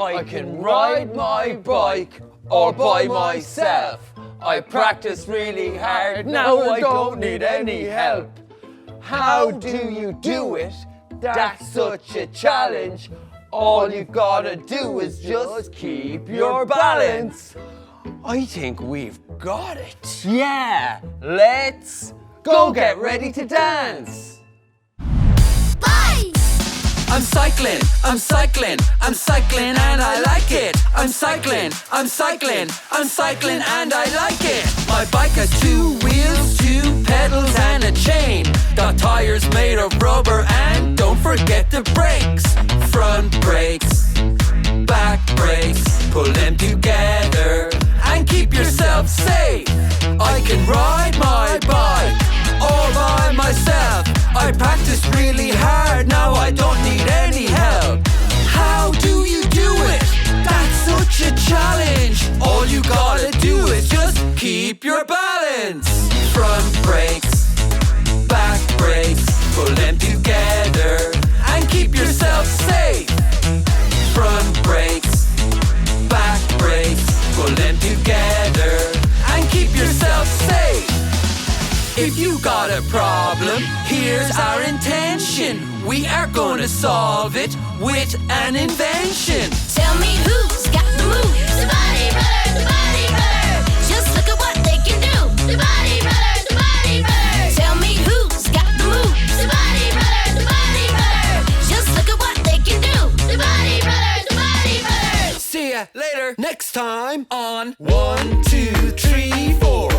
I can ride my bike all by myself. I practice really hard, now I don't need any help. How do you do it? That's such a challenge. All you gotta do is just keep your balance. I think we've got it. Yeah, let's go get ready to dance. Bye! I'm cycling, I'm cycling, I'm cycling and I like it. I'm cycling, I'm cycling, I'm cycling and I like it. My bike has 2 wheels, 2 pedals and a chain. Got tires made of rubber and don't forget the brakes. Front brakes, back brakes, pull them together and keep yourself safe. I can ride my bike all by myself. I practiced really hard, now I don't need any help. How do you do it? That's such a challenge. All you gotta do is just keep your balance. Front brakes, back brakes, pull them together and keep yourself safe. Front brakes, back brakes, pull them together and keep yourself safe. If you got a problem, here's our intention. We are gonna solve it with an invention. Tell me who's got the moves. The body roller, the body roller. Just look at what they can do. The body roller, the body roller. Tell me who's got the moves. The body roller, the body roller. Just look at what they can do. The body roller, the body roller. See ya later next time on 1, 2, 3, 4.